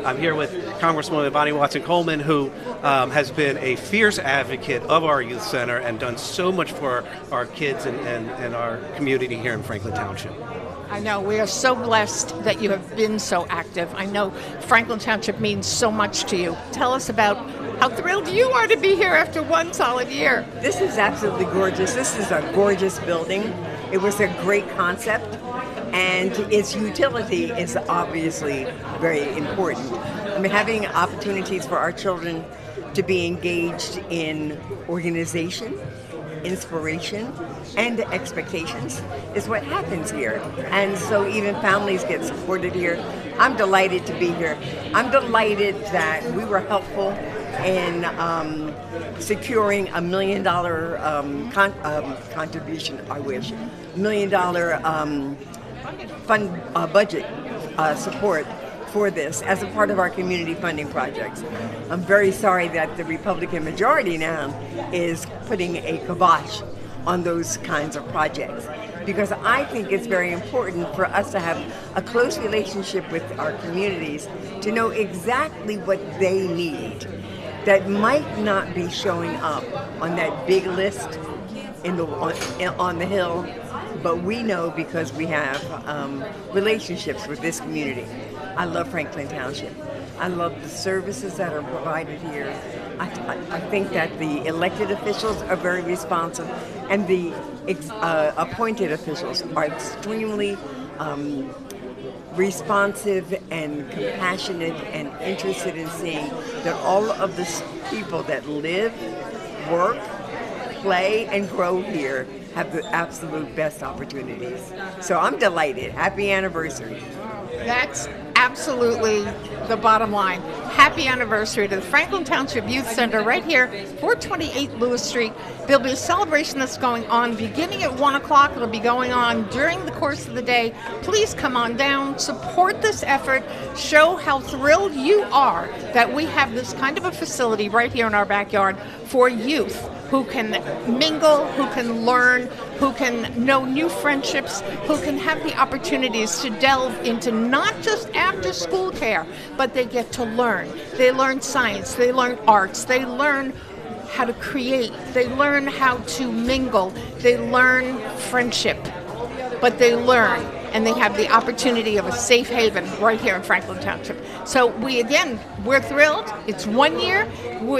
I'm here with Congresswoman Bonnie Watson-Coleman, who has been a fierce advocate of our youth center and done so much for our kids and our community here in Franklin Township. I know. We are so blessed that you have been so active. I know Franklin Township means so much to you. Tell us about how thrilled you are to be here after one solid year. This is absolutely gorgeous. This is a gorgeous building. It was a great concept, and its utility is obviously very important. I mean, having opportunities for our children to be engaged in organization, inspiration, and expectations is what happens here. And so even families get supported here. I'm delighted to be here. I'm delighted that we were helpful in securing $1 million contribution, $1 million fund budget support for this as a part of our community funding projects. I'm very sorry that the Republican majority now is putting a kibosh on those kinds of projects, because I think it's very important for us to have a close relationship with our communities to know exactly what they need that might not be showing up on that big list on the Hill, but we know because we have relationships with this community. I love Franklin Township. I love the services that are provided here. I think that the elected officials are very responsive, and the appointed officials are extremely responsive and compassionate and interested in seeing that all of the people that live, work, play, and grow here have the absolute best opportunities. So I'm delighted. Happy anniversary. That's absolutely the bottom line. Happy anniversary to the Franklin Township Youth Center right here, 428 Lewis Street. There'll be a celebration that's going on beginning at 1 o'clock. It'll be going on during the course of the day. Please come on down, support this effort, show how thrilled you are that we have this kind of a facility right here in our backyard for youth who can mingle, who can learn, who can know new friendships, who can have the opportunities to delve into not just after school care, but they get to learn. They learn science, they learn arts, they learn how to create, they learn how to mingle, they learn friendship, but they learn, and they have the opportunity of a safe haven right here in Franklin Township. So we're thrilled. It's 1 year.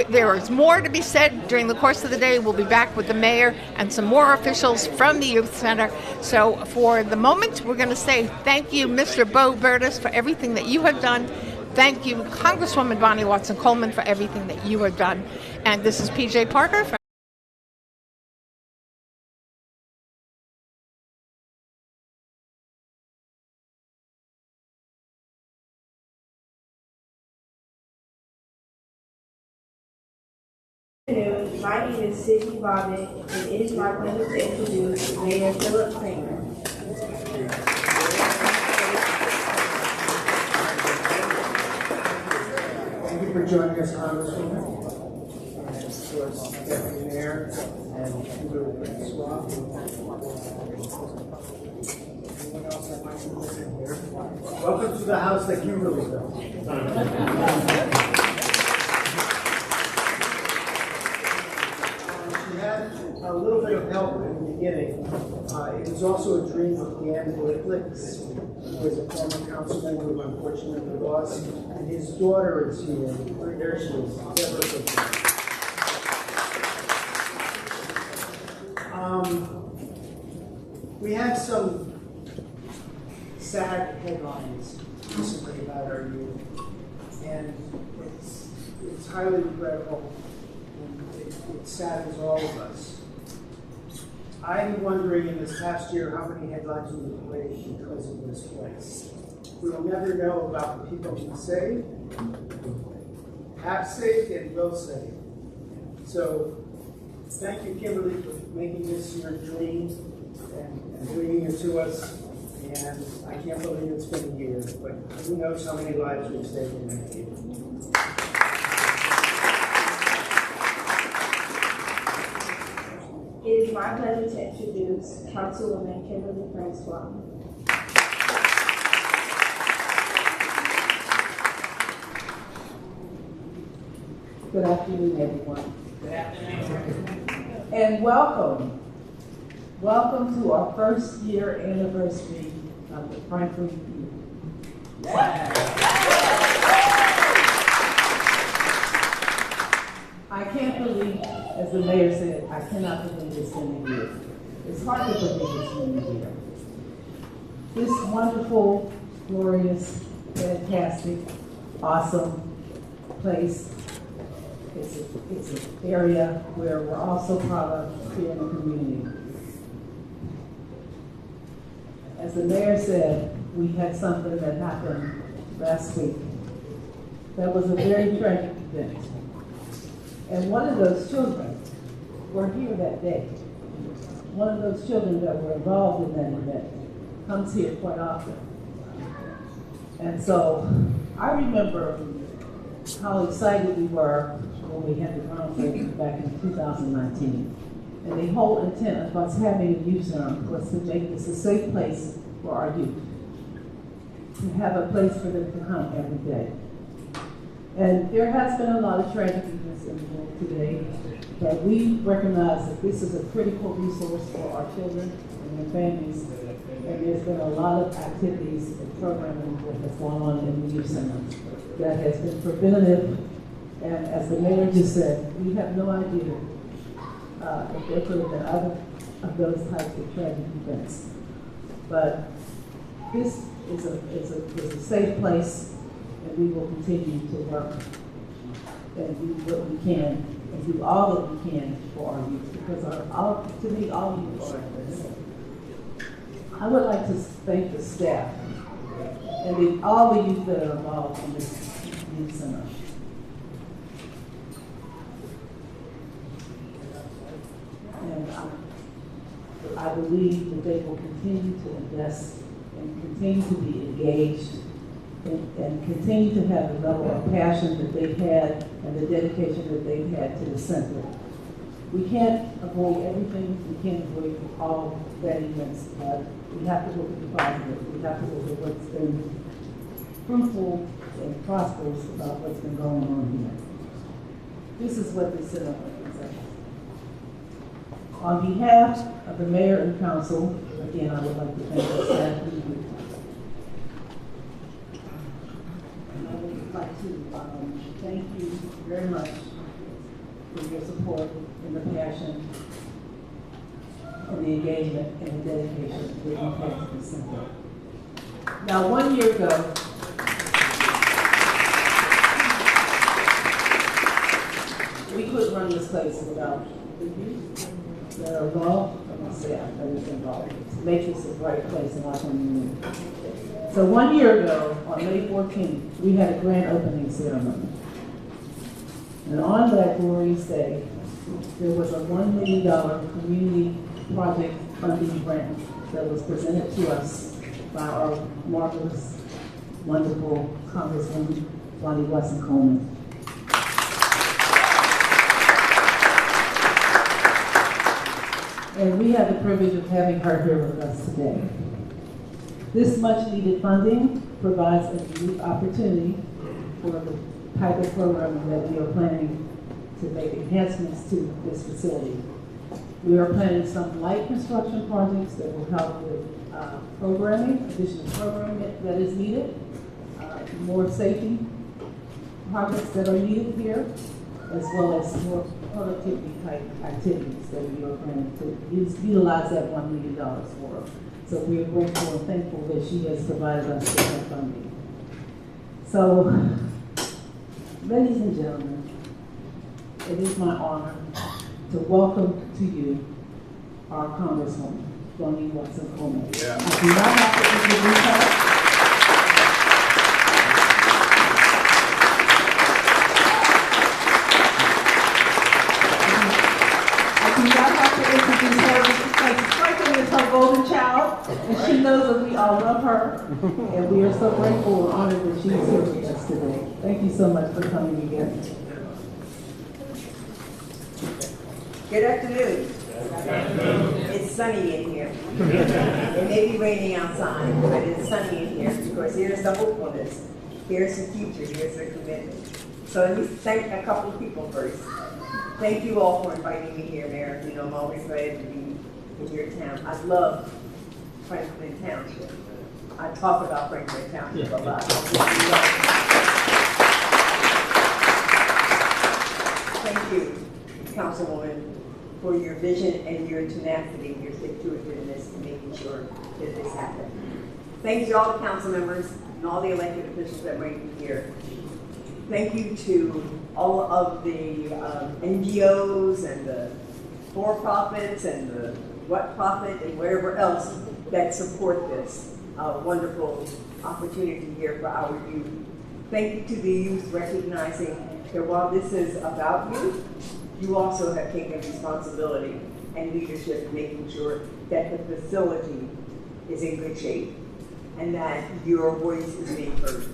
There is more to be said during the course of the day. We'll be back with the mayor and some more officials from the Youth Center. So for the moment, we're going to say thank you, Mr. Bo Burtis, for everything that you have done. Thank you, Congresswoman Bonnie Watson-Coleman, for everything that you have done. And this is PJ Parker. My name is Sydney Bobbitt, and it is my pleasure to introduce Mayor Philip Kramer. Thank you for joining us, Congresswoman, and of course, Deputy Mayor and Kimberly Francois. Anyone else that might be listening here? Welcome to the house that Kimberly built. A little bit of help in the beginning. It was also a dream of Dan Blitz, who was a former councilman who unfortunately lost, and his daughter is here. There she is, Deborah. We had some sad headlines recently about our youth, and it's highly regrettable. It saddens all of us. I'm wondering in this past year how many headlines we would play because of this place. We will never know about the people who saved, have saved, and will save. So thank you, Kimberly, for making this your dream and bringing it to us. And I can't believe it's been a year, but who knows how many lives we've saved in that year. It is my pleasure to introduce Councilwoman Kimberly Francois. Good afternoon, everyone. Good afternoon. And welcome. Welcome to our first year anniversary of the Franklin Youth. I can't believe, as the mayor said, I cannot believe it's been a year. It's hard to believe it's been a year. This wonderful, glorious, fantastic, awesome place. It's an area where we're all so proud of here in the community. As the mayor said, we had something that happened last week. That was a very tragic event. And one of those children were here that day. One of those children that were involved in that event comes here quite often. And so I remember how excited we were when we had the groundbreaking back in 2019. And the whole intent of us having a youth center was to make this a safe place for our youth, to have a place for them to come every day. And there has been a lot of tragedy in the world today, but we recognize that this is a critical resource for our children and their families. And there's been a lot of activities and programming that has gone on in the youth center that has been preventative. And as the mayor just said, we have no idea if there could have been other of those types of tragic events. But this is a safe place, and we will continue to work and do what we can and do all that we can for our youth, because to me, all youth are at risk. I would like to thank the staff and all the youth that are involved in this youth center. And I believe that they will continue to invest and continue to be engaged and continue to have the level of passion that they've had and the dedication that they've had to the center. We can't avoid everything. We can't avoid all bad events, but we have to look at the positive. We have to look at what's been fruitful and prosperous about what's been going on here. This is what this center represents. On behalf of the mayor and council, again, I would like to thank the staff and the youth. And I would like to thank you very much for your support and the passion and the engagement and the dedication that you've had to the center. Now, 1 year ago, we couldn't run this place without the youth that are involved and the staff that is involved to make this a great place in our community. So 1 year ago, on May 14th, we had a grand opening ceremony. And on that glorious day, there was a $1 million community project funding grant that was presented to us by our marvelous, wonderful Congresswoman, Lonnie Watson Coleman. And we have the privilege of having her here with us today. This much needed funding provides a unique opportunity for the type of programming that we are planning to make enhancements to this facility. We are planning some light construction projects that will help with programming, additional programming that is needed, more safety projects that are needed here, as well as more productivity type activities that we are planning to utilize that $1 million for. So we are grateful and thankful that she has provided us with that funding. So, ladies and gentlemen, it is my honor to welcome to you our Congresswoman, Lonnie Watson Coleman. Yeah. I do not have to introduce her. Because Franklin is her golden child, and she knows that we all love her, and we are so grateful and honored that she's here with us today. Thank you so much for coming again. Good afternoon. It's sunny in here. It may be raining outside, but it's sunny in here because here's the hopefulness. Here's the future. Here's the commitment. So let me thank a couple of people first. Thank you all for inviting me here, Mayor. You know, I'm always glad to be in your town. I love Franklin Township. I talk about Franklin Township a lot. Thank you, Councilwoman, for your vision and your tenacity, your stick-to-itiveness in making sure that this happens. Thank you to all the council members and all the elected officials that might be here. Thank you to all of the NGOs and the for-profits and the what-profit and whatever else that support this wonderful opportunity here for our youth. Thank you to the youth recognizing that while this is about you, you also have taken responsibility and leadership in making sure that the facility is in good shape and that your voice is being heard.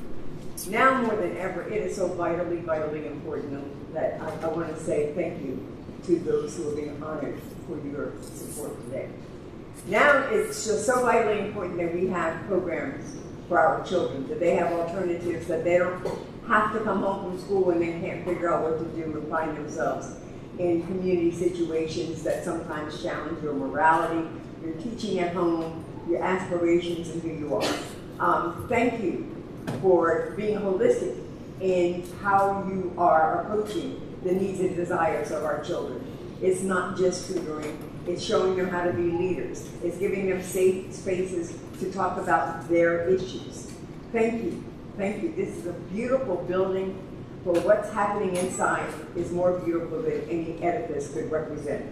Now more than ever, it is so vitally, vitally important that I want to say thank you to those who are being honored for your support today. Now it's just so vitally important that we have programs for our children, that they have alternatives, that they don't have to come home from school and they can't figure out what to do and find themselves in community situations that sometimes challenge your morality, your teaching at home, your aspirations, and who you are. Thank you for being holistic in how you are approaching the needs and desires of our children. It's not just tutoring, it's showing them how to be leaders. It's giving them safe spaces to talk about their issues. Thank you, thank you. This is a beautiful building. For what's happening inside is more beautiful than any edifice could represent.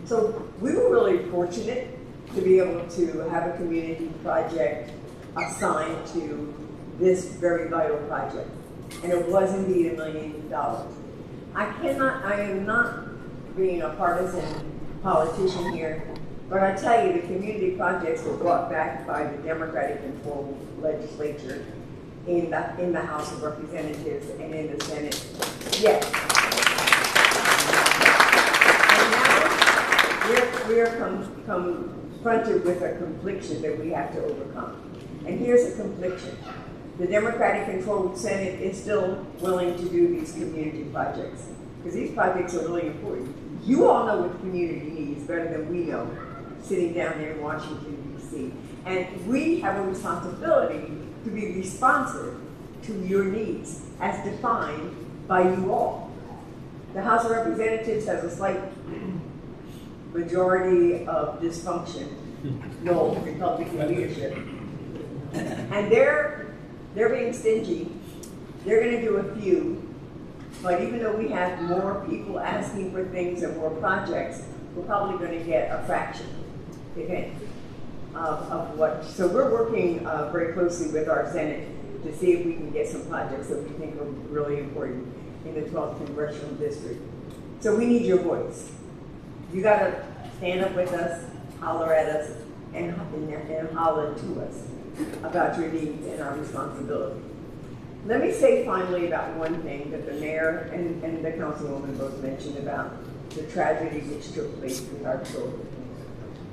So we were really fortunate to be able to have a community project assigned to this very vital project. And it was indeed $1 million. I am not being a partisan politician here, but I tell you, the community projects were brought back by the Democratic-controlled legislature in the House of Representatives and in the Senate. Yes. And now we're confronted with a confliction that we have to overcome. And here's a confliction. The Democratic-controlled Senate is still willing to do these community projects, because these projects are really important. You all know what the community needs better than we know, sitting down there in Washington, D.C. And we have a responsibility to be responsive to your needs as defined by you all. The House of Representatives has a slight majority of dysfunction, no Republican leadership. And they're being stingy. They're going to do a few, but even though we have more people asking for things and more projects, we're probably going to get a fraction, if any, of what. So we're working very closely with our Senate to see if we can get some projects that we think are really important in the 12th Congressional District. So we need your voice. You got to stand up with us, holler at us, and holler to us about your needs and our responsibility. Let me say finally about one thing that the mayor and the councilwoman both mentioned about the tragedy which took place with our children.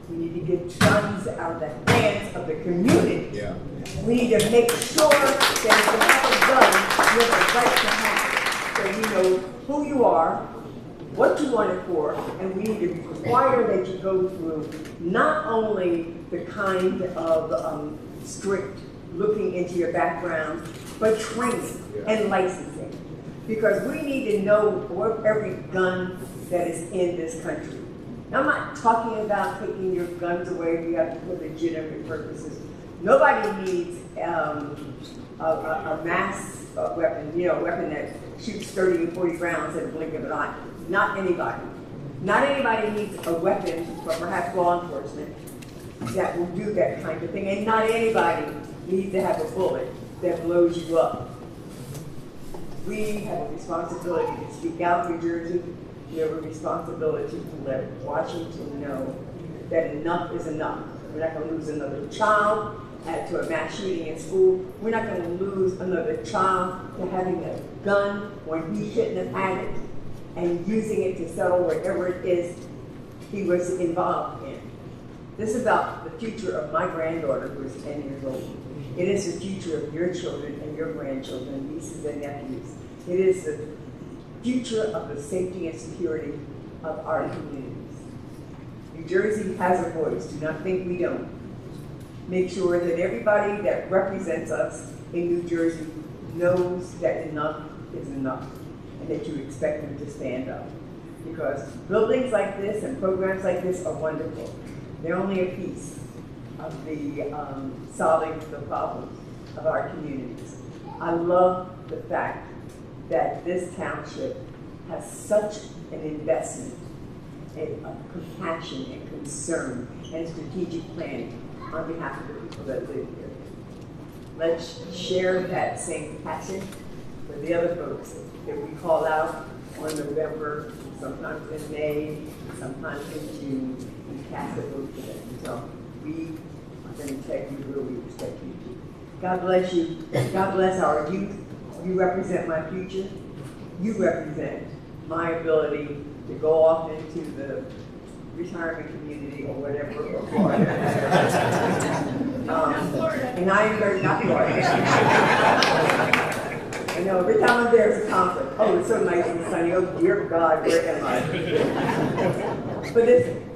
We need to get guns out of the hands of the community. Yeah. We need to make sure that if you have a gun, you have the right to have it. So we know who you are, what you want it for, and we need to require that you go through not only the kind of strict looking into your background, but training and licensing. Because we need to know every gun that is in this country. Now, I'm not talking about taking your guns away if you have for legitimate purposes. Nobody needs a mass weapon, a weapon that shoots 30 and 40 rounds at a blink of an eye. Not anybody. Not anybody needs a weapon, but perhaps law enforcement that will do that kind of thing. And not anybody needs to have a bullet that blows you up. We have a responsibility to speak out, New Jersey. We have a responsibility to let Washington know that enough is enough. We're not going to lose another child to a mass shooting in school. We're not going to lose another child to having a gun when he shouldn't have had it and using it to settle whatever it is he was involved in. This is about the future of my granddaughter, who is 10 years old. It is the future of your children and your grandchildren, nieces and nephews. It is the future of the safety and security of our communities. New Jersey has a voice. Do not think we don't. Make sure that everybody that represents us in New Jersey knows that enough is enough and that you expect them to stand up. Because buildings like this and programs like this are wonderful. They're only a piece of the solving the problems of our communities. I love the fact that this township has such an investment of compassion and concern and strategic planning on behalf of the people that live here. Let's share that same passion with the other folks that we call out on November, sometimes in May, sometimes in June, and cast a vote for them. So we are going to take you where we expect you to. God bless you. God bless our youth. You represent my future. You represent my ability to go off into the retirement community or whatever. And I am very not Florida. I know every time I'm there, it's a conflict. Oh, it's so nice and sunny. Oh, dear God, where am I? But listen,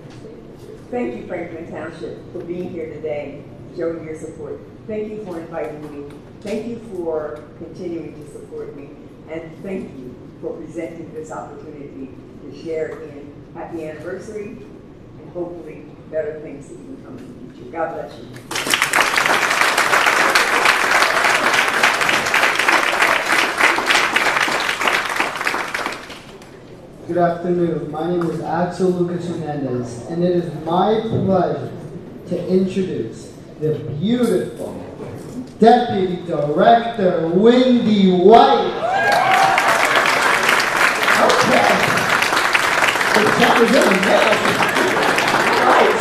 thank you, Franklin Township, for being here today, showing your support. Thank you for inviting me. Thank you for continuing to support me. And thank you for presenting this opportunity to share in happy anniversary and hopefully better things that can come in the future. God bless you. Good afternoon. My name is Axel Lucas Hernandez, and it is my pleasure to introduce the beautiful Deputy Director Wendy White. Okay. The check is in the mail. Right.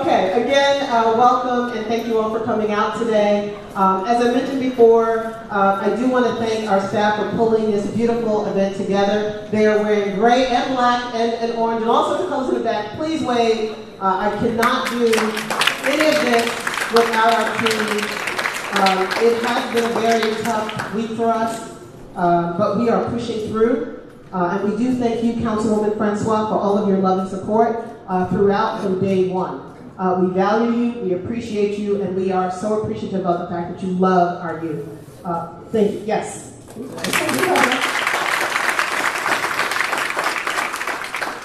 Okay, again, welcome and thank you all for coming out today. As I mentioned before, I do want to thank our staff for pulling this beautiful event together. They are wearing gray and black and orange and all sorts of colors in the back. Please wave. I cannot do any of this without our team. It has been a very tough week for us, but we are pushing through. And we do thank you, Councilwoman Francois, for all of your love and support throughout from day one. We value you, we appreciate you, and we are so appreciative of the fact that you love our youth. Thank you. Yes.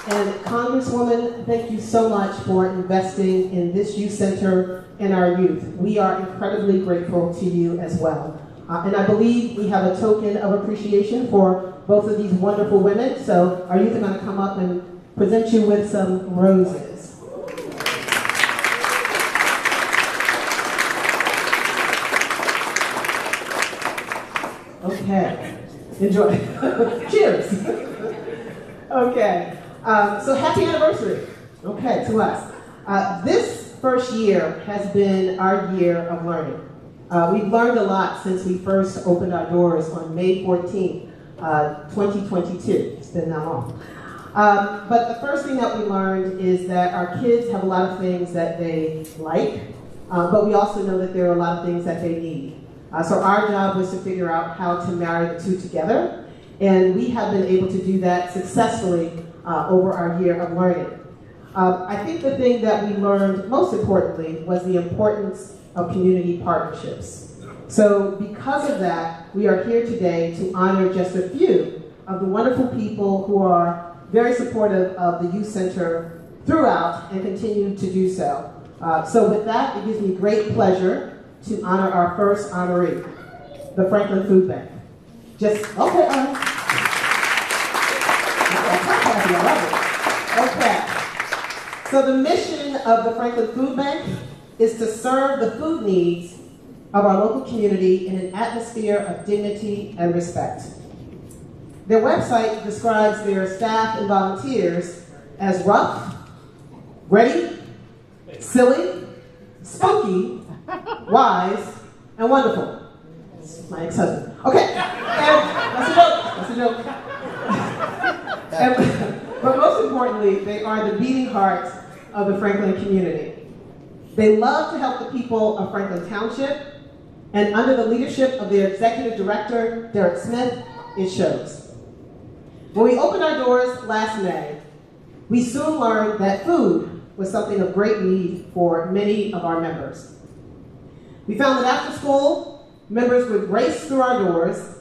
And Congresswoman, thank you so much for investing in this youth center and our youth. We are incredibly grateful to you as well. And I believe we have a token of appreciation for both of these wonderful women. So our youth are going to come up and present you with some roses. Okay, enjoy. Cheers. Okay, so happy anniversary. Okay, to us. This first year has been our year of learning. We've learned a lot since we first opened our doors on May 14th, 2022. It's been that long. But the first thing that we learned is that our kids have a lot of things that they like, but we also know that there are a lot of things that they need. So our job was to figure out how to marry the two together, and we have been able to do that successfully over our year of learning. I think the thing that we learned most importantly was the importance of community partnerships. So because of that, we are here today to honor just a few of the wonderful people who are very supportive of the Youth Center throughout and continue to do so. So with that, it gives me great pleasure to honor our first honoree, the Franklin Food Bank. Just, okay, all right. Okay. So the mission of the Franklin Food Bank is to serve the food needs of our local community in an atmosphere of dignity and respect. Their website describes their staff and volunteers as rough, ready, silly, spunky, wise, and wonderful. That's my ex-husband. Okay, and that's a joke. That's a joke. But most importantly, they are the beating heart of the Franklin community. They love to help the people of Franklin Township, And under the leadership of their executive director, Derek Smith, it shows. When we opened our doors last May, we soon learned that food was something of great need for many of our members. We found that after school, members would race through our doors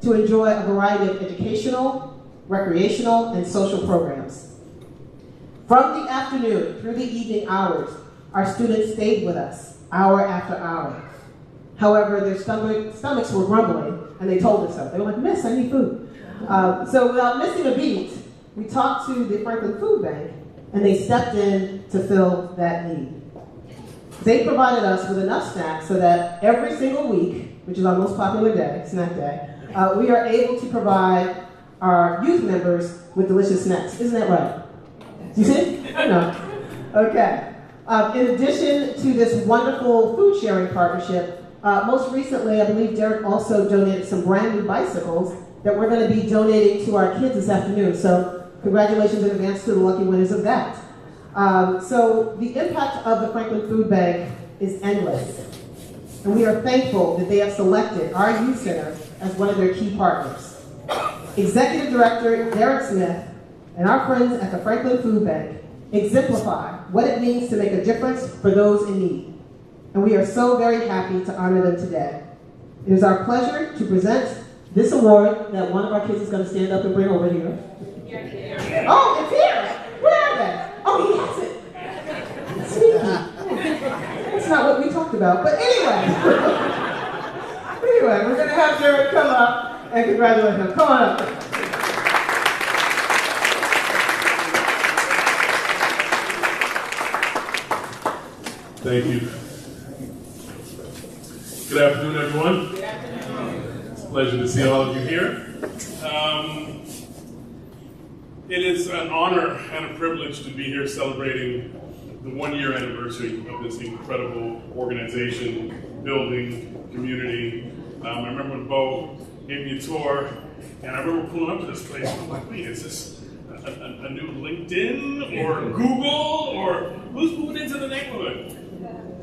to enjoy a variety of educational, recreational, and social programs. From the afternoon through the evening hours, our students stayed with us, hour after hour. However, their stomachs were grumbling, and they told us so. They were like, "Miss, I need food." So without missing a beat, we talked to the Franklin Food Bank, and they stepped in to fill that need. They provided us with enough snacks so that every single week, which is our most popular day, snack day, we are able to provide our youth members with delicious snacks. Isn't that right? You see? No. Okay. In addition to this wonderful food sharing partnership, most recently, I believe Derek also donated some brand new bicycles that we're going to be donating to our kids this afternoon. So congratulations in advance to the lucky winners of that. So the impact of the Franklin Food Bank is endless. And we are thankful that they have selected our youth center as one of their key partners. Executive Director Derek Smith and our friends at the Franklin Food Bank exemplify what it means to make a difference for those in need. And we are so very happy to honor them today. It is our pleasure to present this award that one of our kids is going to stand up and bring over here. Oh, it's here! Where are they? Oh, he has it. Sneaky. That's not what we talked about, but anyway. Anyway, we're going to have Derek come up and congratulate him. Come on up. Thank you. Good afternoon, everyone. Good afternoon. It's a pleasure to see all of you here. It is an honor and a privilege to be here celebrating the 1-year anniversary of this incredible organization, building, community. I remember when Bo gave me a tour, and I remember pulling up to this place, and I'm like, wait, is this a new LinkedIn or Google, or who's moving into the neighborhood?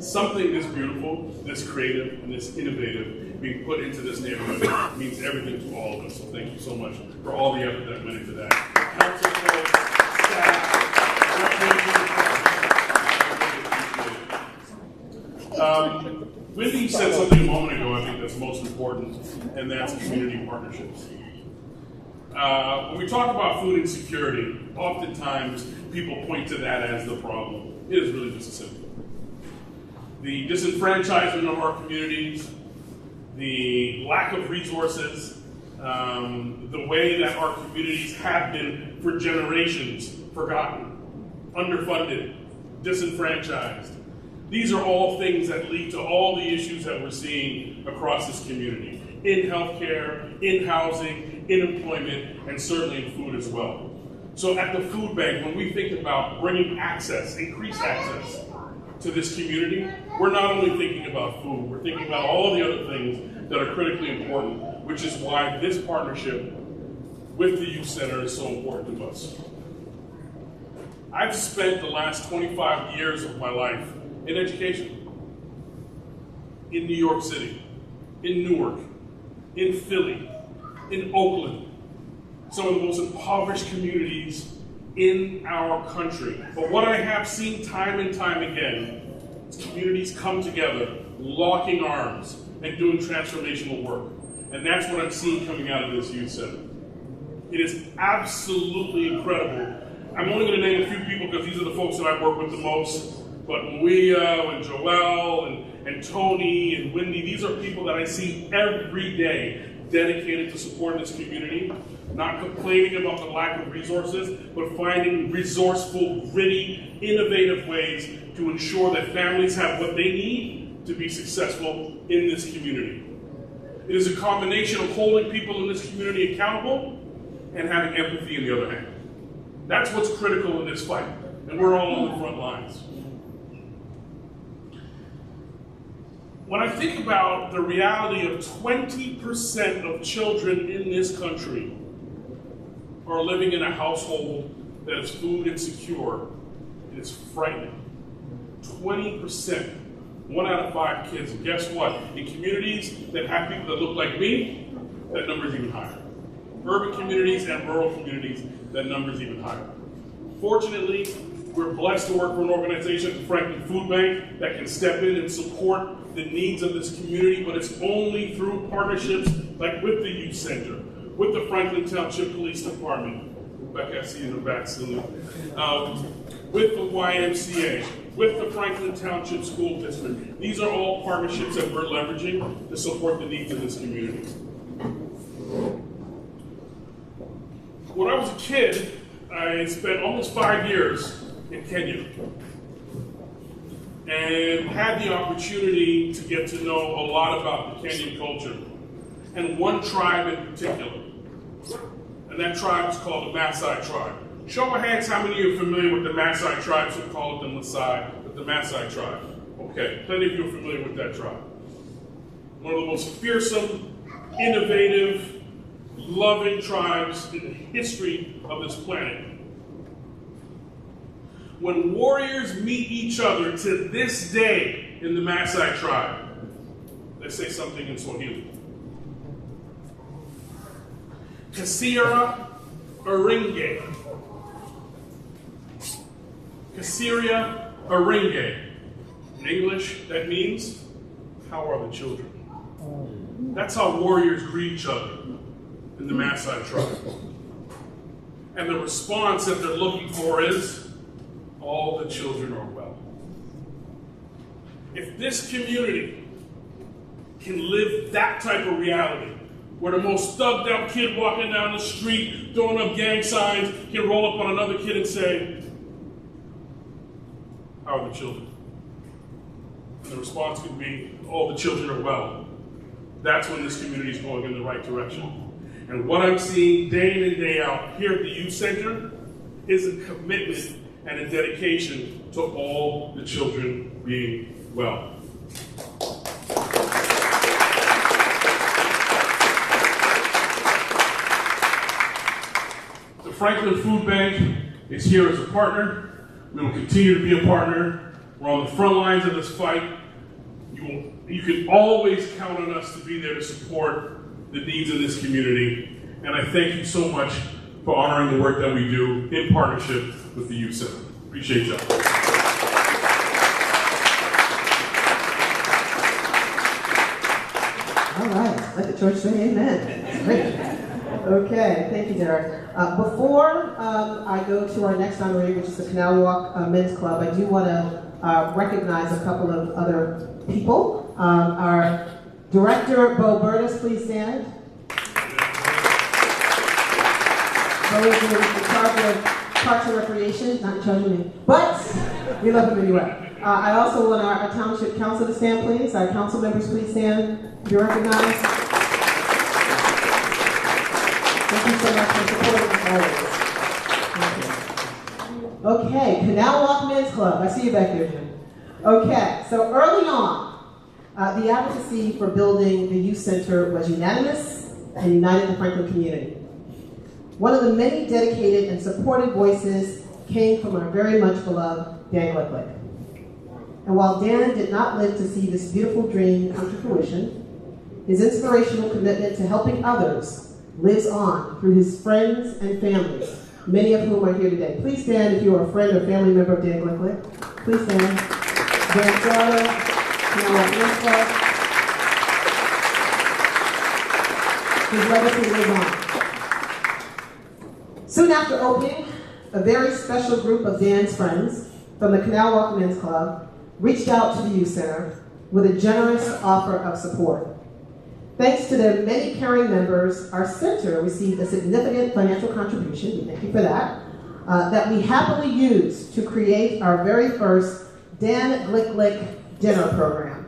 Something this beautiful, this creative, and this innovative being put into this neighborhood means everything to all of us. So thank you so much for all the effort that went into that. Council folks, staff, Wendy said something a moment ago I think that's most important, and that's community partnerships. When we talk about food insecurity, oftentimes people point to that as the problem. It is really just simple. The disenfranchisement of our communities, the lack of resources, the way that our communities have been for generations forgotten, underfunded, disenfranchised. These are all things that lead to all the issues that we're seeing across this community, in healthcare, in housing, in employment, and certainly in food as well. So at the food bank, when we think about bringing access, increased access to this community, we're not only thinking about food, we're thinking about all the other things that are critically important, which is why this partnership with the Youth Center is so important to us. I've spent the last 25 years of my life in education, in New York City, in Newark, in Philly, in Oakland, some of the most impoverished communities in our country. But what I have seen time and time again is communities come together, locking arms, and doing transformational work. And that's what I'm seeing coming out of this youth center. It is absolutely incredible. I'm only going to name a few people because these are the folks that I work with the most. But Maria and Joelle and Tony and Wendy, these are people that I see every day dedicated to supporting this community, not complaining about the lack of resources, but finding resourceful, gritty, innovative ways to ensure that families have what they need to be successful in this community. It is a combination of holding people in this community accountable and having empathy on the other hand. That's what's critical in this fight, and we're all on the front lines. When I think about the reality of 20% of children in this country are living in a household that is food insecure, it is frightening. 20%. 1 out of 5 kids. And guess what? In communities that have people that look like me, that number is even higher. Urban communities and rural communities, that number is even higher. Fortunately, we're blessed to work for an organization, the Franklin Food Bank, that can step in and support the needs of this community, but it's only through partnerships like with the Youth Center, with the Franklin Township Police Department, Rebecca, I see you in the back, salute, with the YMCA, with the Franklin Township School District. These are all partnerships that we're leveraging to support the needs of this community. When I was a kid, I spent almost 5 years in Kenya and had the opportunity to get to know a lot about the Kenyan culture and one tribe in particular. And that tribe is called the Maasai tribe. Show of hands how many of you are familiar with the Maasai tribe, so we call it the Maasai, but the Maasai tribe. Okay, plenty of you are familiar with that tribe. One of the most fearsome, innovative, loving tribes in the history of this planet. When warriors meet each other to this day in the Maasai tribe, they say something in Swahili. Kasira Aringe. Kasiria Aringe. In English, that means, how are the children? That's how warriors greet each other in the Maasai tribe. And the response that they're looking for is, all the children are well. If this community can live that type of reality, where the most thugged out kid walking down the street, throwing up gang signs, can roll up on another kid and say, how are the children? And the response could be, all the children are well. That's when this community is going in the right direction. And what I'm seeing day in and day out here at the Youth Center is a commitment and a dedication to all the children being well. The Franklin Food Bank is here as a partner. We will continue to be a partner. We're on the front lines of this fight. You can always count on us to be there to support the needs of this community. And I thank you so much for honoring the work that we do in partnership with the Youth Center. Appreciate y'all. All right, let the church say amen. Great. Okay, thank you, Derek. Before I go to our next honoree, which is the Canal Walk Men's Club, I do want to recognize a couple of other people. Our director, Bo Burtis, please stand. Bo is in charge of Parks and Recreation, not in charge of me, but we love him anyway. I also want our Township Council to stand, please. Our council members, please stand. Be recognized. Thank you so much for supporting us always. Okay, Canal Walk Men's Club. I see you back there, Jim. Okay, so early on, the advocacy for building the youth center was unanimous and united the Franklin community. One of the many dedicated and supported voices came from our very much beloved Dan Glicklick. And while Dan did not live to see this beautiful dream come to fruition, his inspirational commitment to helping others lives on through his friends and families, many of whom are here today. Please stand if you are a friend or family member of Dan Glicklick. Please stand. Dan Sarah, Canal Walk Men's Club. His legacy lives on. Soon after opening, a very special group of Dan's friends from the Canal Walk Men's Club reached out to the Youth Center with a generous offer of support. Thanks to their many caring members, our center received a significant financial contribution, thank you for that, that we happily used to create our very first Dan Glicklick dinner program.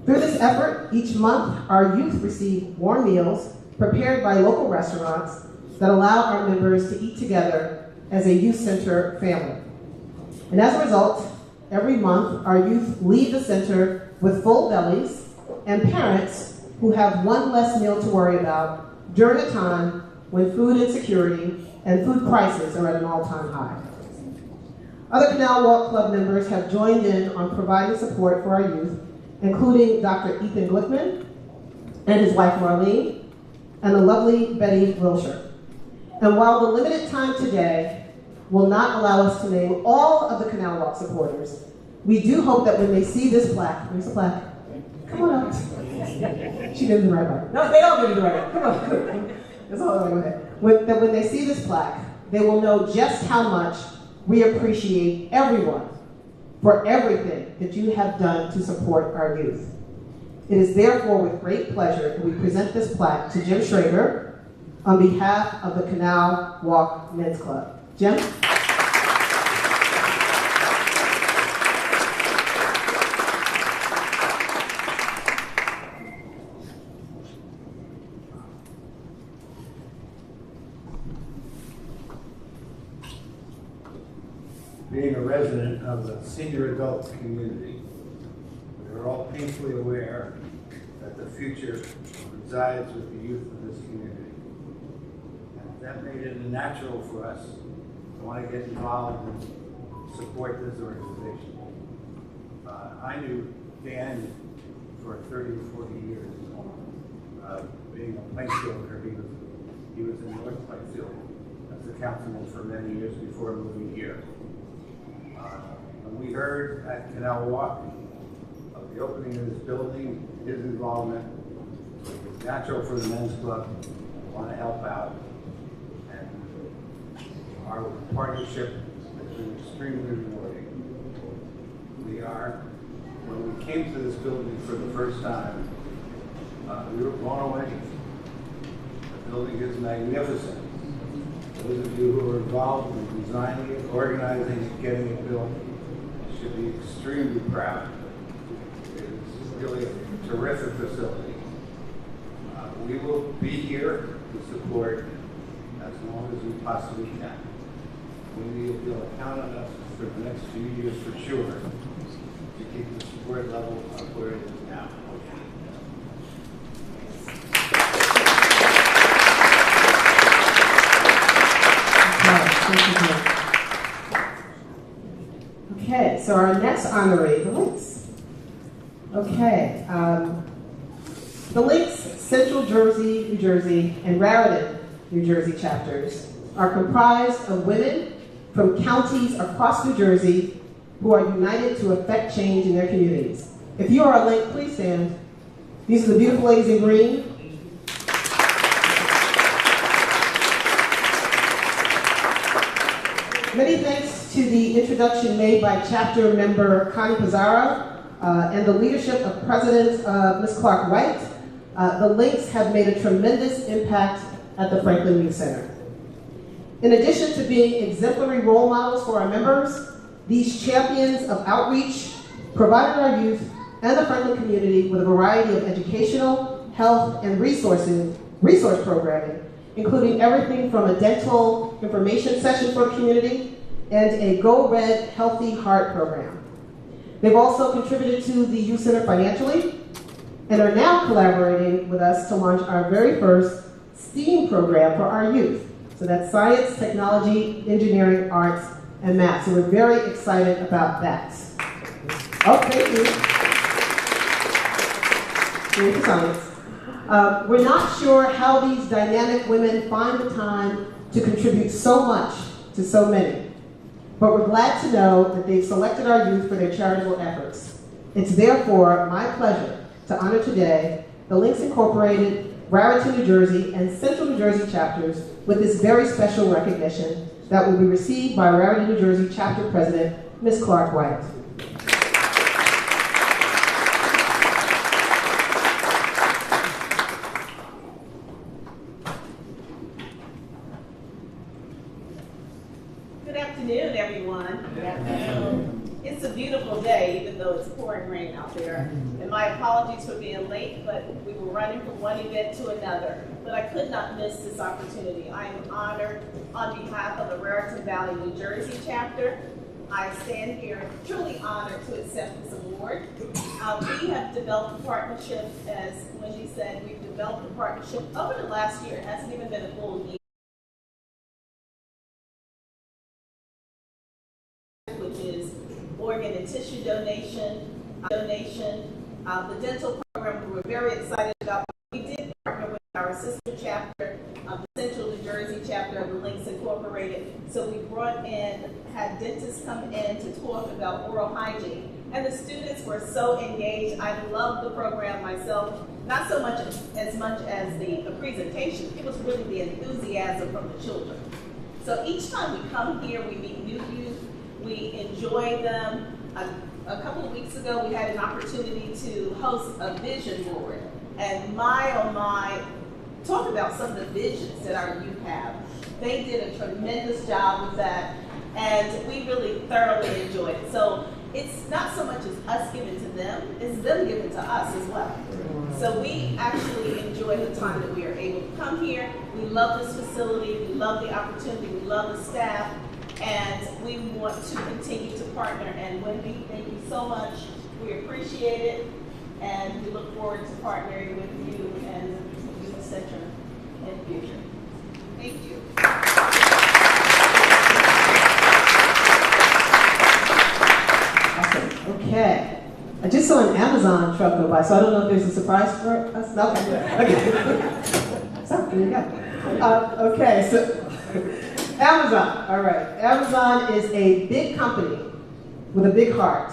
Through this effort, each month, our youth receive warm meals prepared by local restaurants that allow our members to eat together as a youth center family. And as a result, every month our youth leave the center with full bellies and parents who have one less meal to worry about during a time when food insecurity and food prices are at an all-time high. Other Canal Walk Club members have joined in on providing support for our youth, including Dr. Ethan Glickman and his wife Marlene, and the lovely Betty Wilshire. And while the limited time today will not allow us to name all of the Canal Walk supporters, we do hope that when they see this plaque, where's the plaque? Come on up. She did it the right way. No, they all did it the right way. Come on. That's all right. Go ahead. That when they see this plaque, they will know just how much we appreciate everyone for everything that you have done to support our youth. It is therefore with great pleasure that we present this plaque to Jim Schrager on behalf of the Canal Walk Men's Club. Jim? Being a resident of the senior adult community, we are all painfully aware that the future resides with the youth of this community. And that made it natural for us to want to get involved and support this organization. I knew Dan for 30 or 40 years. Being a placeholder, he was in North Plainfield as a councilman for many years before moving here. When we heard at Canal Walk of the opening of this building, his involvement, it was natural for the men's club to want to help out. And our partnership has been extremely rewarding. When we came to this building for the first time, we were blown away. The building is magnificent. Those of you who are involved in designing it, organizing it, getting it built, should be extremely proud. It's really a terrific facility. We will be here to support as long as we possibly can. We need to be able to count on us for the next few years for sure to keep the support level up where it is now. Okay, so our next honoree, the Links. Okay, the Links Central Jersey, New Jersey, and Raritan, New Jersey chapters are comprised of women from counties across New Jersey who are united to effect change in their communities. If you are a Link, please stand. These are the beautiful ladies in green. Many thanks to the introduction made by chapter member Connie Pizarro and the leadership of President Ms. Clark White. The Links have made a tremendous impact at the Franklin Youth Center. In addition to being exemplary role models for our members, these champions of outreach provided our youth and the Franklin community with a variety of educational, health, and resource programming, including everything from a dental information session for the community and a Go Red Healthy Heart program. They've also contributed to the Youth Center financially and are now collaborating with us to launch our very first STEAM program for our youth. So that's science, technology, engineering, arts, and math. So we're very excited about that. Oh, thank you. Here's the science. We're not sure how these dynamic women find the time to contribute so much to so many, but we're glad to know that they've selected our youth for their charitable efforts. It's therefore my pleasure to honor today the Links Incorporated, Raritan, New Jersey, and Central New Jersey chapters with this very special recognition that will be received by Raritan, New Jersey chapter president, Ms. Clark White. Good afternoon, everyone. Good afternoon. It's a beautiful day, even though it's pouring rain out there. And my apologies for being late, but we were running from one event to another. But I could not miss this opportunity. I am honored on behalf of the Raritan Valley, New Jersey chapter. I stand here truly honored to accept this award. We have developed a partnership, as Wendy said, we've developed a partnership over the last year. It hasn't even been a full year. organ and tissue donation. The dental program we were very excited about. We did partner with our sister chapter, the Central New Jersey chapter of the Links Incorporated. So we had dentists come in to talk about oral hygiene. And the students were so engaged. I loved the program myself, not so much as much as the presentation. It was really the enthusiasm from the children. So each time we come here, we meet new youth, we enjoy them. A couple of weeks ago, we had an opportunity to host a vision board. And my, oh my, talk about some of the visions that our youth have. They did a tremendous job with that, and we really thoroughly enjoyed it. So it's not so much as us giving to them, it's them giving to us as well. So we actually enjoy the time that we are able to come here. We love this facility, we love the opportunity, we love the staff, and we want to continue to partner. And Wendy, thank you so much. We appreciate it, and we look forward to partnering with you and the Youth Center in the future. Thank you. Awesome. Okay. I just saw an Amazon truck go by, so I don't know if there's a surprise for us. No? Okay. So, there you go. Okay, so Amazon. All right. Amazon is a big company with a big heart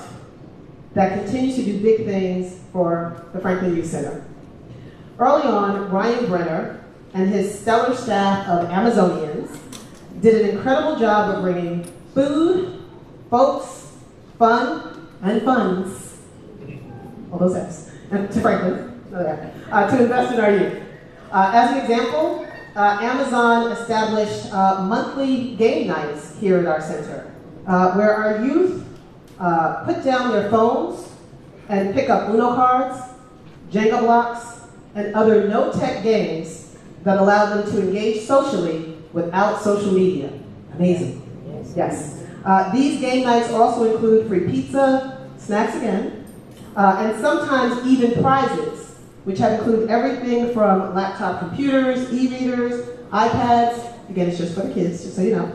that continues to do big things for the Franklin Youth Center. Early on, Ryan Brenner and his stellar staff of Amazonians did an incredible job of bringing food, folks, fun, and funds, all those F's, to Franklin, to invest in our youth. As an example, Amazon established monthly game nights here at our center, where our youth put down their phones and pick up Uno cards, Jenga blocks, and other no-tech games that allow them to engage socially without social media. Amazing. Yes. These game nights also include free pizza, snacks again, and sometimes even prizes, which have included everything from laptop computers, e-readers, iPads. Again, it's just for the kids, just so you know.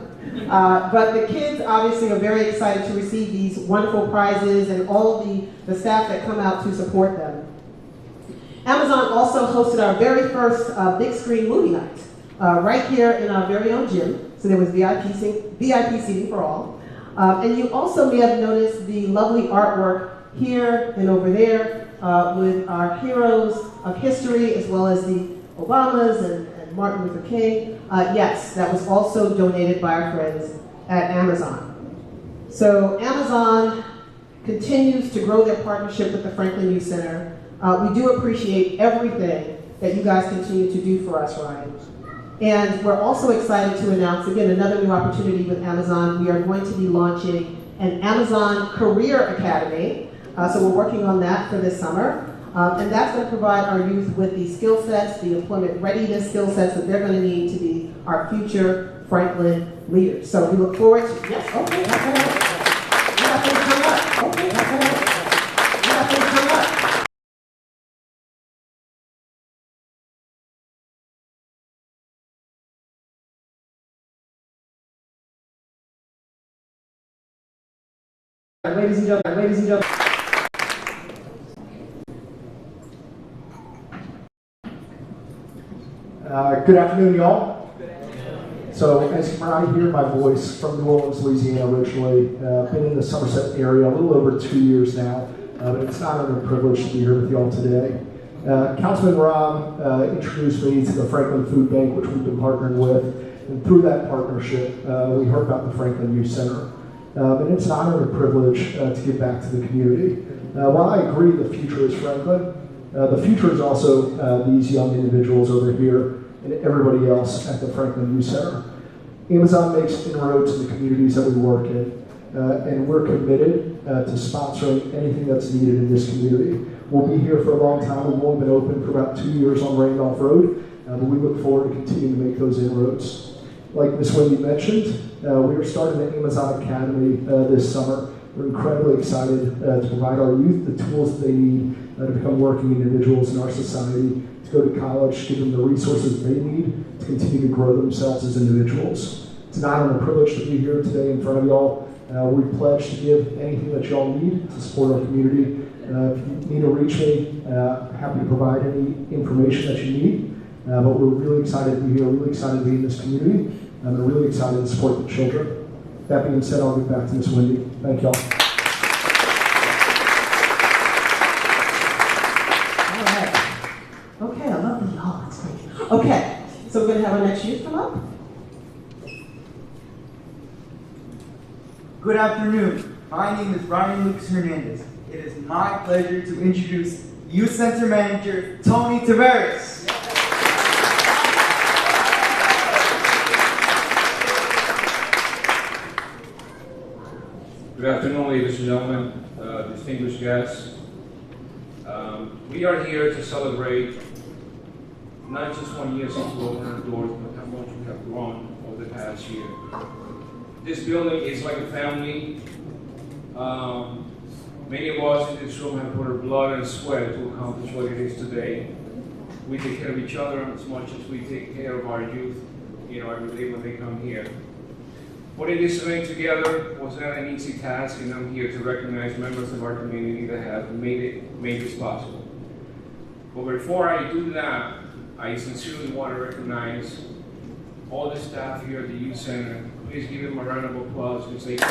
But the kids obviously are very excited to receive these wonderful prizes and all the staff that come out to support them. Amazon also hosted our very first big screen movie night right here in our very own gym. So there was VIP seating for all. And you also may have noticed the lovely artwork here and over there with our heroes of history, as well as the Obamas and Martin Luther King. Yes, that was also donated by our friends at Amazon. So Amazon continues to grow their partnership with the Franklin Youth Center. We do appreciate everything that you guys continue to do for us, Ryan. And we're also excited to announce, again, another new opportunity with Amazon. We are going to be launching an Amazon Career Academy. So we're working on that for this summer. And that's going to provide our youth with the skill sets, the employment readiness skill sets that they're going to need to be our future Franklin leaders. So we look forward to, yes, okay, that's all right. You got things coming up. Okay, that's all right. You got things coming up. Ladies and gentlemen. Good afternoon, y'all. So, as you might hear my voice, from New Orleans, Louisiana originally, been in the Somerset area a little over 2 years now, but it's not an honor and privilege to be here with y'all today. Councilman Rob introduced me to the Franklin Food Bank, which we've been partnering with, and through that partnership, we heard about the Franklin Youth Center. And it's an honor and a privilege to give back to the community. While I agree the future is Franklin, the future is also these young individuals over here and everybody else at the Franklin Youth Center. Amazon makes inroads in the communities that we work in, and we're committed to sponsoring anything that's needed in this community. We'll be here for a long time. We've only been open for about 2 years on Randolph Road, but we look forward to continuing to make those inroads. Like Ms. Wendy mentioned, we are starting the Amazon Academy this summer. We're incredibly excited to provide our youth the tools that they need to become working individuals in our society, to go to college, give them the resources they need to continue to grow themselves as individuals. It's an honor and a privilege to be here today in front of y'all. We pledge to give anything that y'all need to support our community. If you need to reach me, happy to provide any information that you need. But we're really excited to be here, really excited to be in this community, and we're really excited to support the children. That being said, I'll get back to Ms. Wendy. Thank y'all. All right. Okay, I love the y'all. That's great. Okay, so we're going to have our next youth come up. Good afternoon. My name is Ryan Lucas Hernandez. It is my pleasure to introduce Youth Center Manager Tony Tavares. Good afternoon, ladies and gentlemen, distinguished guests. We are here to celebrate not just 1 year since we opened our doors, but how much we have grown over the past year. This building is like a family. Many of us in this room have put our blood and sweat to accomplish what it is today. We take care of each other as much as we take care of our youth, every day when they come here. Putting this event together was not an easy task, and I'm here to recognize members of our community that have made this possible. But before I do that, I sincerely want to recognize all the staff here at the Youth Center. Please give them a round of applause because they come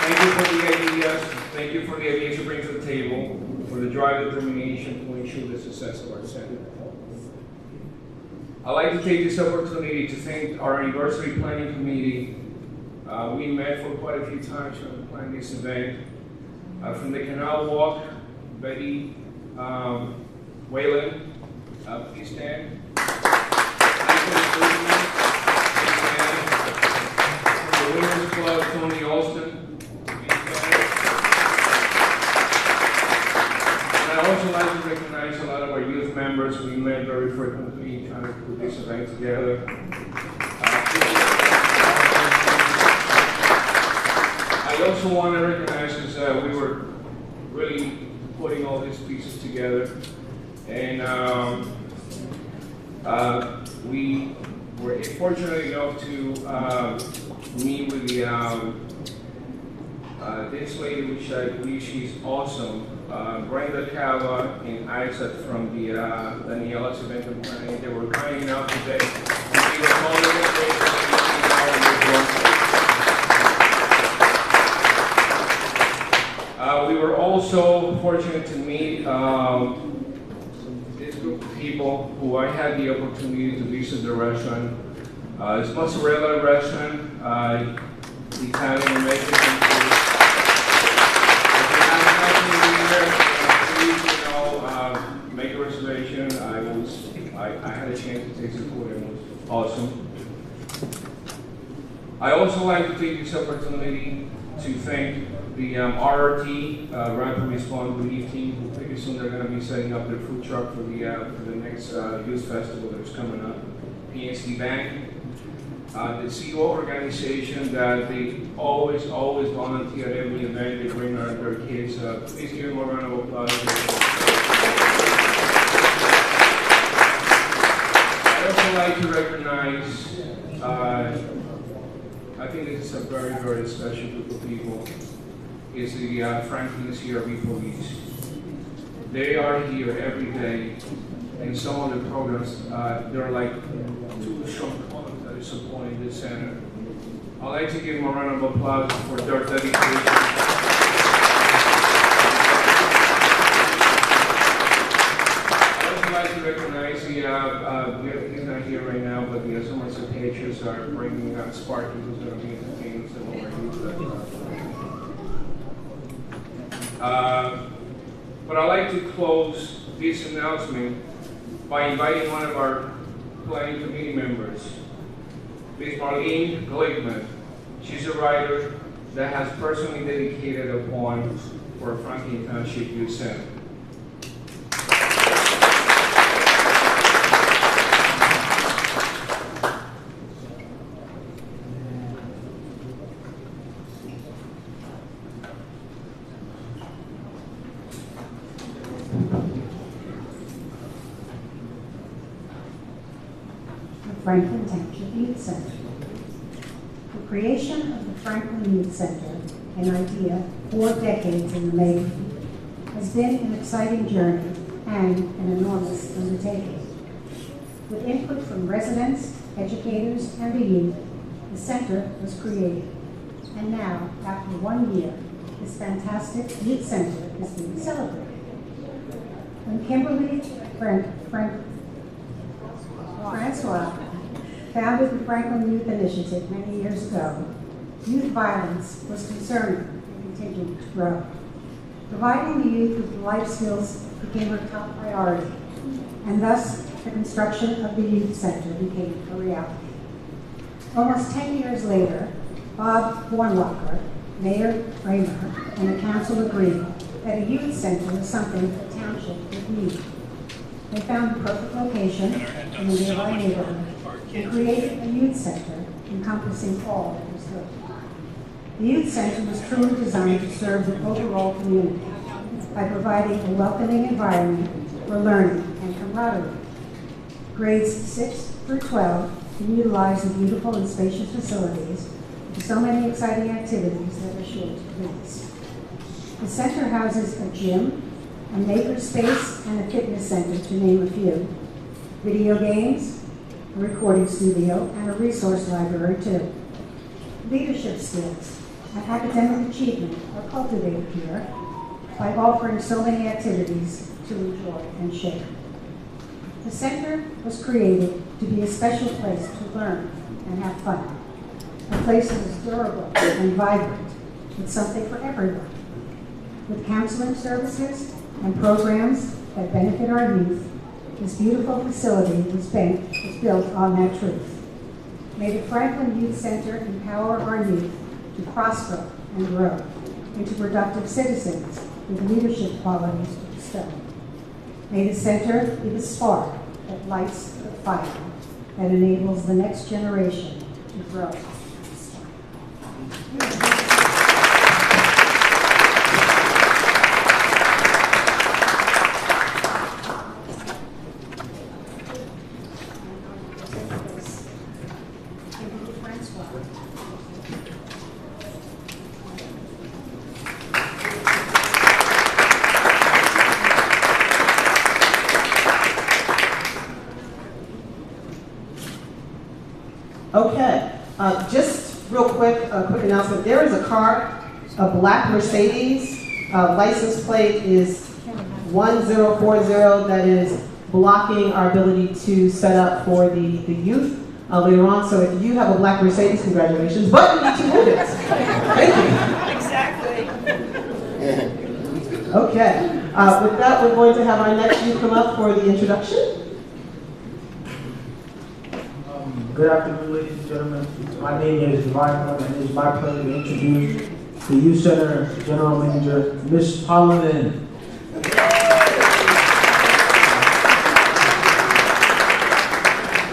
Thank you for the ideas. Thank you for the ideas you bring to the table, for the drive and determination to ensure the success of our center. I'd like to take this opportunity to thank our anniversary planning committee. We met for quite a few times to plan this event. From the Canal Walk, Betty Whalen, please stand. From the Women's Club, Tony Alston, please stand. And I'd also like to recognize a lot of our youth members. We met very frequently trying to put this event together. I also want to recognize because we were really putting all these pieces together, and we were fortunate enough to meet with this lady, which I believe she's awesome, Brenda Cava and Isaac from the Daniela's Event and Planning. They were kind enough today. We were also fortunate to meet this group of people who I had the opportunity to visit the restaurant. It's Mozzarella restaurant, Italian and Mexican food. Please, make a reservation. I had a chance to taste the food and it was awesome. I also like to take this opportunity to thank the RRT, Rapid Response Relief Team, who pretty soon they're going to be setting up their food truck for the next youth festival that's coming up. PNC Bank, the CO organization that they always volunteer at every event. They bring their kids. Please give them a round of applause. I'd also like to recognize, I think this is a very, very special group of people, is the Franklin CRB Police. They are here every day, and some of the programs, they're like two strong columns that are supporting this center. I'd like to give them a round of applause for their dedication. I'd also like to recognize he's not here right now, but the Somerset Patriots are bringing Sparky, who's going to be entertaining some of our youth. But I'd like to close this announcement by inviting one of our planning committee members, Ms. Marlene Glickman. She's a writer that has personally dedicated a poem for Franklin Township Youth Center. Franklin Township Youth Center. The creation of the Franklin Youth Center, an idea 4 decades in the making, has been an exciting journey and an enormous undertaking. With input from residents, educators, and the youth, the center was created. And now, after 1 year, this fantastic youth center is being celebrated. When Kimberly Francois founded the Franklin Youth Initiative many years ago, youth violence was concerning and continued to grow. Providing the youth with life skills became her top priority, and thus the construction of the youth center became a reality. Almost 10 years later, Bob Warnwalker, Mayor Kramer, and the council agreed that a youth center was something the township would need. They found the perfect location in the nearby neighborhood and created a youth center encompassing all that was good. The youth center was truly designed to serve the overall community by providing a welcoming environment for learning and camaraderie. Grades 6 through 12 can utilize the beautiful and spacious facilities with so many exciting activities that are sure to please. The center houses a gym, a maker space, and a fitness center, to name a few, video games, a recording studio, and a resource library too. Leadership skills and academic achievement are cultivated here by offering so many activities to enjoy and share. The center was created to be a special place to learn and have fun, a place that is durable and vibrant, with something for everyone. With counseling services and programs that benefit our youth, this beautiful facility was built on that truth. May the Franklin Youth Center empower our youth to prosper and grow into productive citizens with leadership qualities to bestow. May the center be the spark that lights the fire that enables the next generation to grow. Okay, just real quick, a quick announcement. There is a car, a black Mercedes, license plate is 1040, that is blocking our ability to set up for the youth later on. So if you have a black Mercedes, congratulations, but you need to move it. Thank you. Exactly. Okay, with that, we're going to have our next youth come up for the introduction. Good afternoon, ladies and gentlemen. My name is Divine One, and it is my pleasure to introduce the Youth Center General Manager, Ms. Paula Lynn.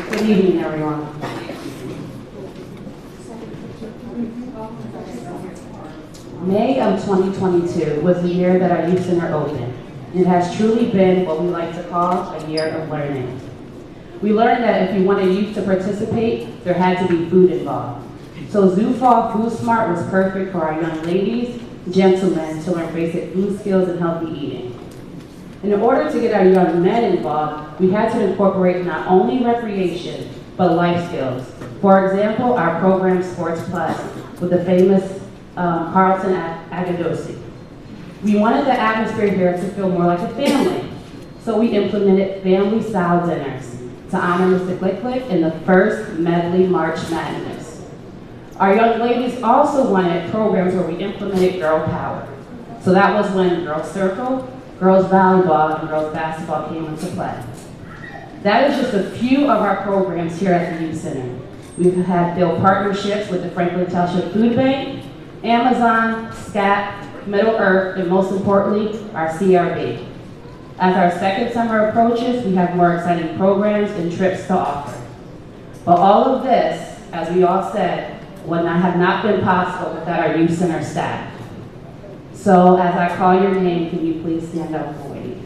Good evening, everyone. May of 2022 was the year that our Youth Center opened. It has truly been what we like to call a year of learning. We learned that if you wanted youth to participate, there had to be food involved. So Zoo Fall Food Smart was perfect for our young ladies, gentlemen, to learn basic food skills and healthy eating. And in order to get our young men involved, we had to incorporate not only recreation, but life skills. For example, our program Sports Plus with the famous Carlton Agadosi. We wanted the atmosphere here to feel more like a family. So we implemented family-style dinners to honor Mr. Glick in the first Medley March Madness. Our young ladies also wanted programs where we implemented girl power. So that was when Girls Circle, Girls Volleyball, and Girls Basketball came into play. That is just a few of our programs here at the Youth Center. We've had built partnerships with the Franklin Township Food Bank, Amazon, SCAP, Middle Earth, and most importantly, our CRB. As our second summer approaches, we have more exciting programs and trips to offer. But all of this, as we all said, would not have not been possible without our Youth Center staff. So as I call your name, can you please stand up for me?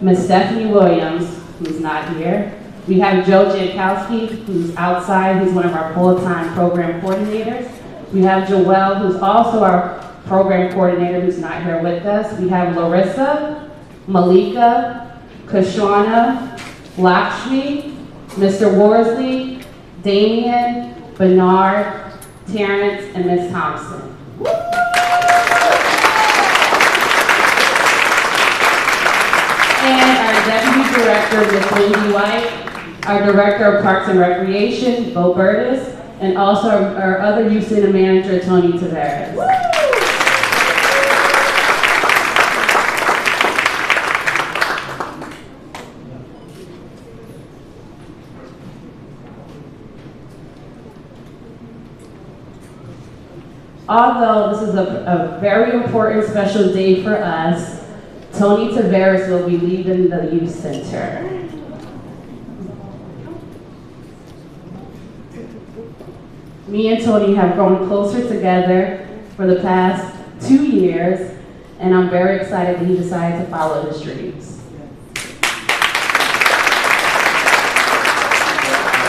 Ms. Stephanie Williams, who's not here, We have Joe Jankowski, who's outside, who's one of our full-time program coordinators. We have Joelle, who's also our program coordinator, who's not here with us. We have Larissa, Malika, Kashwana, Lakshmi, Mr. Worsley, Damian, Bernard, Terrence, and Ms. Thompson. And our Deputy Director, Ms. Lindsay White, our Director of Parks and Recreation, Bo Burtis, and also our other Youth Center Manager, Tony Tavares. Although this is a very important special day for us, Tony Tavares will be leaving the Youth Center. Me and Tony have grown closer together for the past 2 years, and I'm very excited that he decided to follow his dreams.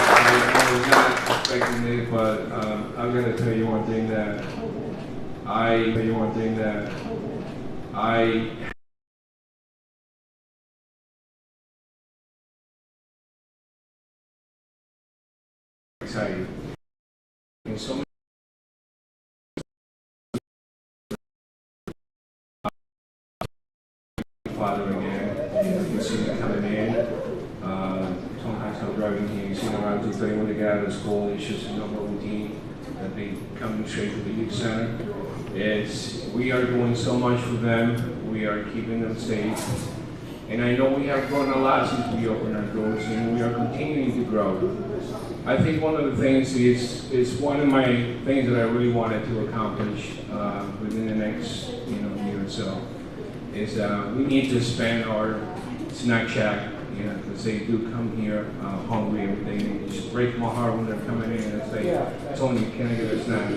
I was not expecting it, but I'm going to tell you one thing that I excited. And so many father again, you see them coming in. Sometimes I'm driving here, you see them around 2:30 when they get out of school. It's just a normal routine that they come straight to the youth center. We are doing so much for them. We are keeping them safe. And I know we have grown a lot since we opened our doors, and we are continuing to grow. I think one of the things is one of my things that I really wanted to accomplish within the next year or so is we need to expand our snack shack, because they do come here hungry every day. And it just breaks my heart when they're coming in and say, Tony, can I get a snack?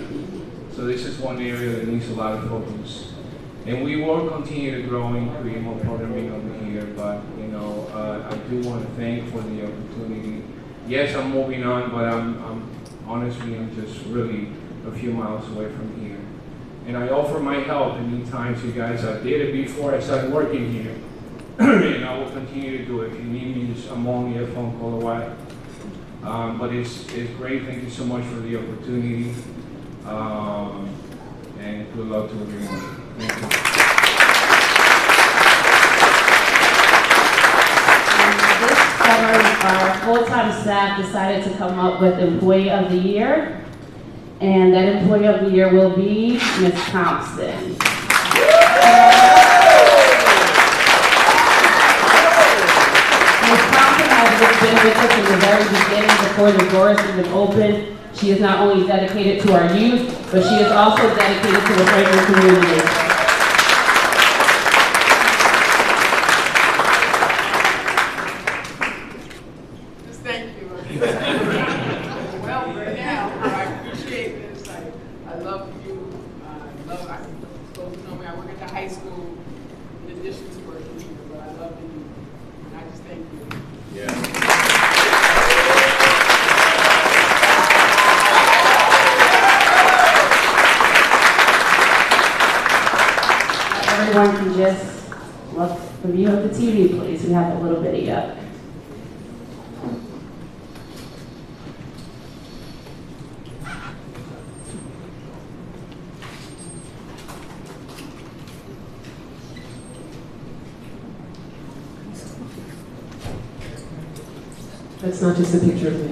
So this is one area that needs a lot of focus. And we will continue to grow and create more programming over here, but I do want to thank for the opportunity. Yes, I'm moving on, but I'm honestly, I'm just really a few miles away from here. And I offer my help anytime you guys. I did it before I started working here. And I will continue to do it. If you need me, I'm only a phone call away. But it's great. Thank you so much for the opportunity. And good luck to everyone. Thank you. Our full-time staff decided to come up with Employee of the Year, and that Employee of the Year will be Ms. Thompson. Ms. Thompson has been with us from the very beginning before the doors even opened. She is not only dedicated to our youth, but she is also dedicated to the Franklin community. Everyone can just look the view of the TV, please. We have a little bitty up. That's not just a picture of me.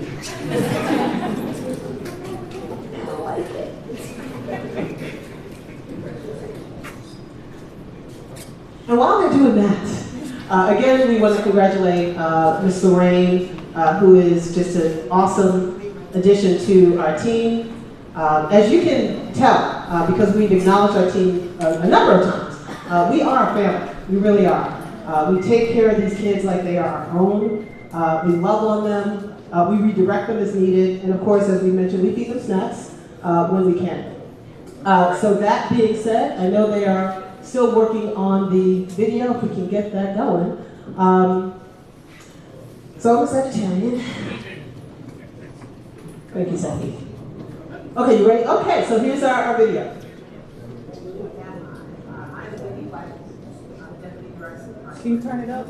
And while they're doing that, again, we want to congratulate Ms. Lorraine, who is just an awesome addition to our team. As you can tell, because we've acknowledged our team a number of times, we are a family. We really are. We take care of these kids like they are our own. We love on them. We redirect them as needed. And of course, as we mentioned, we feed them snacks when we can. So that being said, I know they are still working on the video, if we can get that going. So I'm a Sagittarian. Thank you, Sandy. Okay, you ready? Okay, so here's our video. Can you turn it up?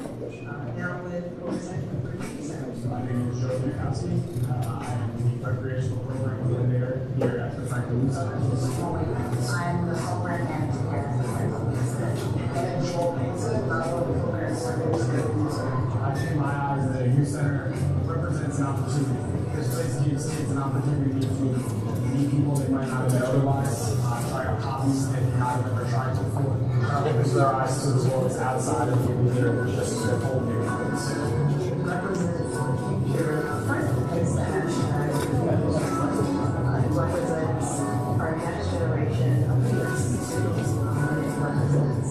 My name is Joe Mikowski. I'm the recreational program coordinator here at the Franklin Youth Center. I'm the program manager here at the Franklin Youth Center. And Joel Painson, I'm one of the program coordinators here at the Youth Center. I think in my eyes, the youth center represents an opportunity. This place gives kids an opportunity to meet people they might not have met otherwise, try out hobbies they may not have ever tried before, opens their eyes to the world outside of the immediate, just their whole neighborhoods. Represents the future of Franklin. It's the hashtag. It represents our next generation of leaders. It represents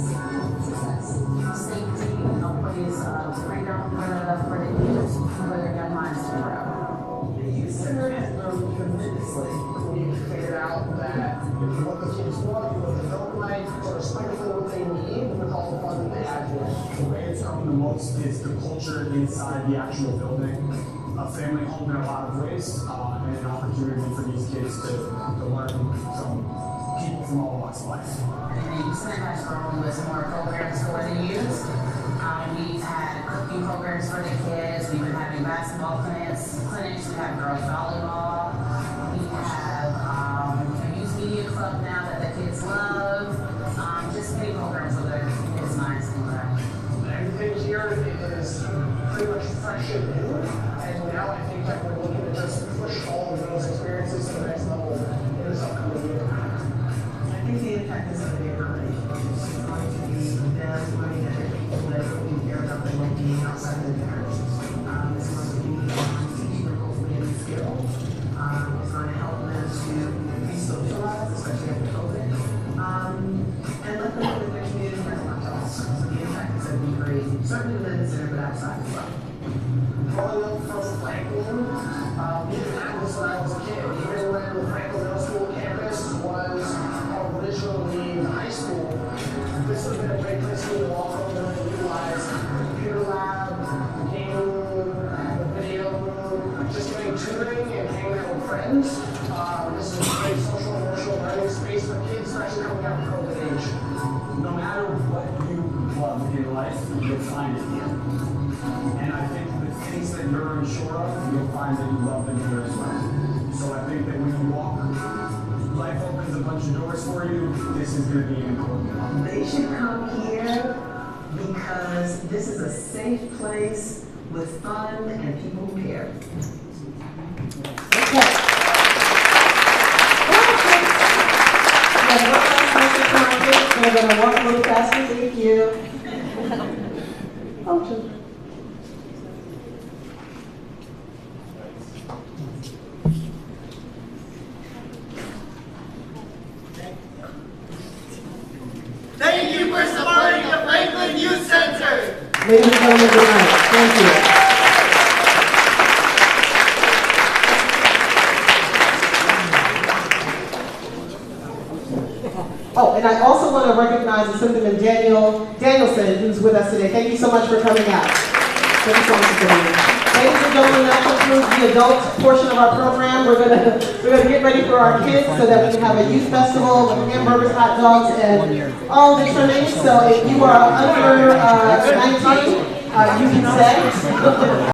success. Safety, a place of freedom for the kids, for their young minds to grow. The youth center has grown tremendously. We've figured out that what the kids want, what they don't like, or respectfully what they need, with all the fun that they have here. The way it's grown the most is the culture inside the actual building. A family home in a lot of ways, and an opportunity for these kids to learn from people from all walks of life. And the youth center has grown with more programs for the youth. We've had cooking programs for the kids. We've been having basketball clinics. We have girls volleyball. We have a youth media club now that the kids love. Just many programs so that kids' minds can grow. Everything here is pretty much fresh and new, and now I think that we're looking to just push all of those experiences to the next level in this upcoming year. I think the impact is going to be a combination. It's going to be them learning that people that really care about their well-being outside of their parents. It's going to be teaching them hopefully a new skill. It's going to help them to re-socialize, especially after COVID. And let them know that their community has a lot to offer. So the impact is going to be great, certainly within the center, but outside as well. Growing up from Franklin, we didn't have this when I was a kid. Even when the Franklin Middle School campus was originally high school, this would have been a great place for me to walk over and utilize the computer lab, the game room, the video room, just doing tutoring and hanging out with friends. This is a great social and emotional learning space for kids, especially coming out of COVID age. No matter what you love in life, you'll find it here. And I think the things that you're unsure of, you'll find that you love them here as well. So I think that when you walk, life opens a bunch of doors for you. This is going to be an important one. They should come here because this is a safe place with fun and people who care. Okay. We're going to walk a little faster. Thank you. Oh, Thank you for supporting the Franklin Youth Center. ladies and gentlemen, good night. Thank you. Oh, and I also want to recognize Assemblyman Danielson, who's with us today. Thank you so much for coming out. Thank you so much for coming out. Ladies and gentlemen, that concludes the adult portion of our program. We're gonna get ready for our kids so that we can have a youth festival with hamburgers, hot dogs, and all the trimmings. So if you are under 19, you can stay.